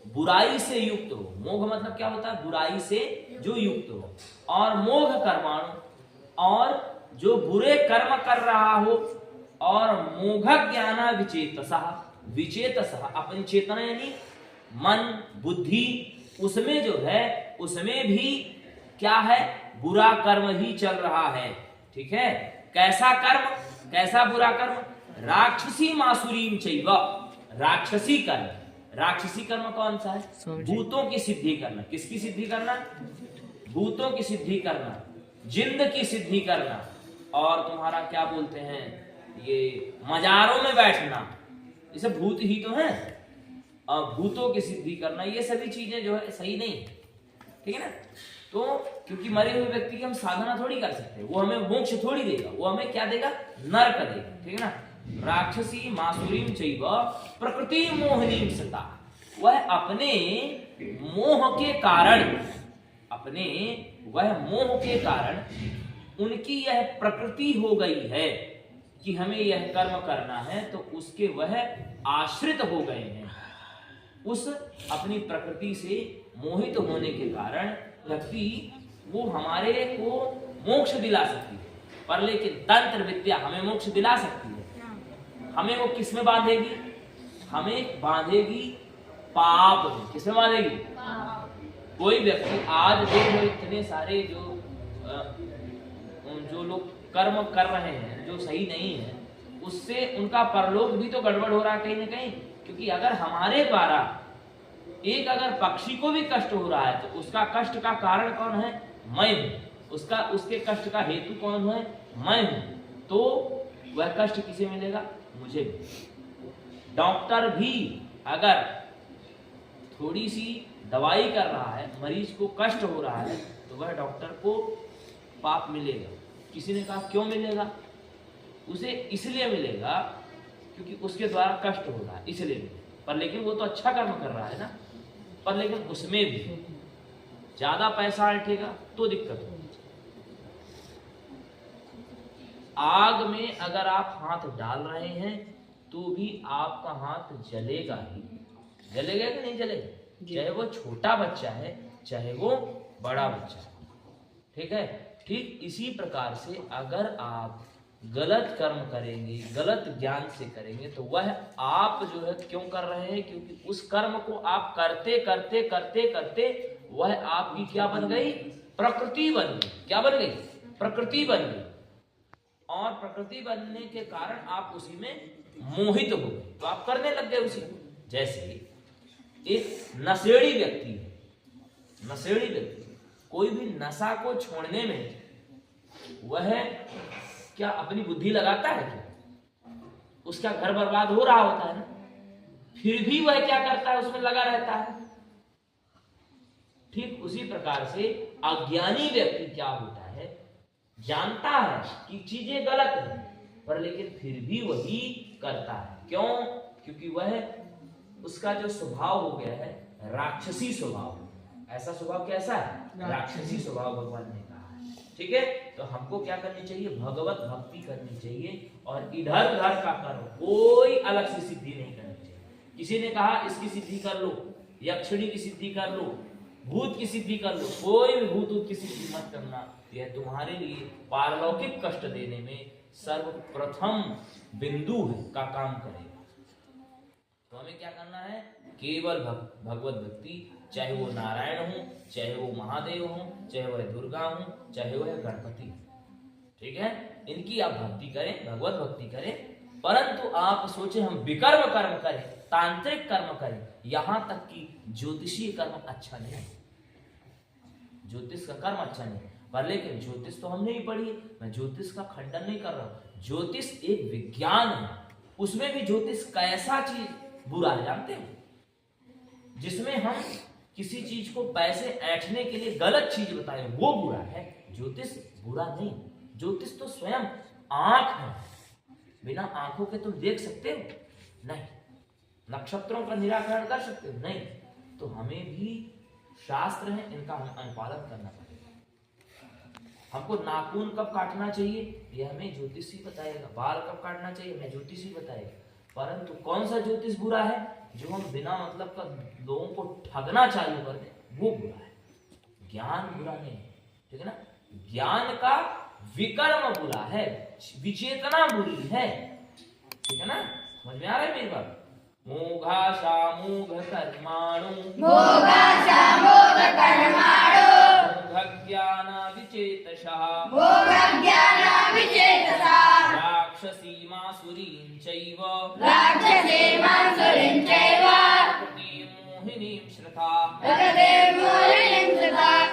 बुराई से युक्त हो। मोघ मतलब क्या होता है? बुराई से जो युक्त हो। और मोघ कर्माणु, और जो बुरे कर्म कर रहा हो। और मोघ ज्ञान विचेतसः, विचेतसः अपनी चेतना यानी मन बुद्धि, उसमें जो है उसमें भी क्या है? बुरा कर्म ही चल रहा है। ठीक है, कैसा कर्म? कैसा बुरा कर्म? राक्षसी मासुरीम चैव, राक्षसी कर्म। राक्षसी कर्म कौन सा है? भूतों की सिद्धि करना। किसकी सिद्धि करना? भूतों की सिद्धि करना, जिंद की सिद्धि करना, और तुम्हारा क्या बोलते हैं ये मजारों में बैठना, ये सब भूत ही तो है। और भूतों की सिद्धि करना, ये सभी चीजें जो है सही नहीं है। ठीक है ना? तो क्योंकि मरे हुए व्यक्ति की हम साधना थोड़ी कर सकते, वो हमें मोक्ष थोड़ी देगा, वो हमें क्या देगा? नरक देगा। ठीक है ना? राक्षसी मासुरीम चैव प्रकृति मोहनीम सता, वह अपने मोह के कारण, अपने वह मोह के कारण उनकी यह प्रकृति हो गई है कि हमें यह कर्म करना है, तो उसके वह आश्रित हो गए हैं। उस अपनी प्रकृति से मोहित होने के कारण व्यक्ति, वो हमारे को मोक्ष दिला सकती है, पर लेकिन तंत्र विद्या हमें मोक्ष दिला सकती है। हमें वो किसमें बांधेगी? हमें बांधेगी पाप में। किसमें बांधेगी? कोई व्यक्ति आज देखो इतने सारे जो लोग कर्म कर रहे हैं जो सही नहीं है, उससे उनका परलोक भी तो गड़बड़ हो रहा है कहीं ना कहीं। क्योंकि अगर हमारे द्वारा एक अगर पक्षी को भी कष्ट हो रहा है, तो उसका कष्ट का कारण कौन है? मैं हूं। उसके कष्ट का हेतु कौन है? मैं हूं। तो वह कष्ट किसे मिलेगा? मुझे। डॉक्टर भी अगर थोड़ी सी दवाई कर रहा है, मरीज को कष्ट हो रहा है, तो वह डॉक्टर को पाप मिलेगा। किसी ने कहा क्यों मिलेगा? उसे इसलिए मिलेगा क्योंकि उसके द्वारा कष्ट हो रहा है, इसलिए मिलेगा। पर लेकिन वो तो अच्छा कर्म कर रहा है ना। पर लेकिन उसमें भी ज्यादा पैसा अटकेगा तो दिक्कत होगी। आग में अगर आप हाथ डाल रहे हैं तो भी आपका हाथ जलेगा ही। जलेगा कि नहीं जलेगा? चाहे वो छोटा बच्चा है, चाहे वो बड़ा बच्चा है। ठीक है? ठीक इसी प्रकार से अगर आप गलत कर्म करेंगे, गलत ज्ञान से करेंगे, तो वह आप जो है क्यों कर रहे हैं? क्योंकि उस कर्म को आप करते करते करते करते वह आपकी क्या बन गई? प्रकृति बन गई। क्या बन गई? प्रकृति बन गई। और प्रकृति बनने के कारण आप उसी में मोहित हो गए, तो आप करने लग गए उसी को। जैसे एक नशेड़ी व्यक्ति है, नशेड़ी व्यक्ति कोई भी नशा को छोड़ने में वह क्या अपनी बुद्धि लगाता है? क्या उसका घर बर्बाद हो रहा होता है ना, फिर भी वह क्या करता है? उसमें लगा रहता है। ठीक उसी प्रकार से अज्ञानी व्यक्ति क्या होता है? जानता है कि चीजें गलत है, पर लेकिन फिर भी वही करता है। क्यों? क्योंकि वह उसका जो स्वभाव हो गया है राक्षसी स्वभाव। ऐसा स्वभाव कैसा है? राक्षसी स्वभाव भगवान ने कहा है। ठीक है? तो हमको क्या करनी चाहिए? भगवत भक्ति करनी चाहिए, और इधर उधर का कर्म कोई अलग से सिद्धि नहीं करनी चाहिए। किसी ने कहा इसकी सिद्धि कर लो, यक्षिणी की सिद्धि कर लो, भूत की सिद्धि कर लो, कोई भी भूत की सिद्धि मत करना। यह तुम्हारे लिए पारलौकिक कष्ट देने में सर्वप्रथम बिंदु का काम करेगा। तो हमें क्या करना है? केवल भगवत भक्ति, चाहे वो नारायण हो, चाहे वो महादेव हो, चाहे वह दुर्गा हो, चाहे वह गणपति हो। ठीक है? इनकी आप भक्ति करें, भगवत भक्ति करें, परंतु आप सोचे हम विकर्म कर्म करें, तांत्रिक कर्म करें, यहां तक कि ज्योतिषीय कर्म अच्छा नहीं है। ज्योतिष का कर्म अच्छा नहीं है। पर लेकिन ज्योतिष तो हमने ही पढ़ी है, मैं ज्योतिष का खंडन नहीं कर रहा हूं। ज्योतिष एक विज्ञान है, उसमें भी ज्योतिष कैसा चीज बुरा है जानते हो? जिसमें हम किसी चीज को पैसे ऐंठने के लिए गलत चीज बताए वो बुरा है। ज्योतिष बुरा नहीं। ज्योतिष तो स्वयं आंख है। बिना आंखों के तुम देख सकते हो? नहीं। नक्षत्रों का निराकरण कर सकते हो? नहीं। तो हमें भी शास्त्र है, इनका हम अनुपालन करना पड़ेगा। हमको नाखून कब काटना चाहिए यह हमें ज्योतिष ही बताएगा, बाल कब काटना चाहिए हमें ज्योतिष ही बताएगा। परंतु कौन सा ज्योतिष बुरा है? जो हम बिना मतलब का लोगों को ठगना चालू कर दे वो बुरा है। ज्ञान बुरा नहीं है, ठीक है ना। ज्ञान का विकर्म बुरा है, विचेतना बुरी है, ठीक है ना। समझ में आ रहा है मेरी बात। मोघाशा मोघ कर्माणु मोघ कर्माणु मोघज्ञान विचेतसः राक्षसी मासुरीं चैव राक्षसी मासुरीं चैव प्रकृतिं मोहिनीं श्रुता प्रकृतिं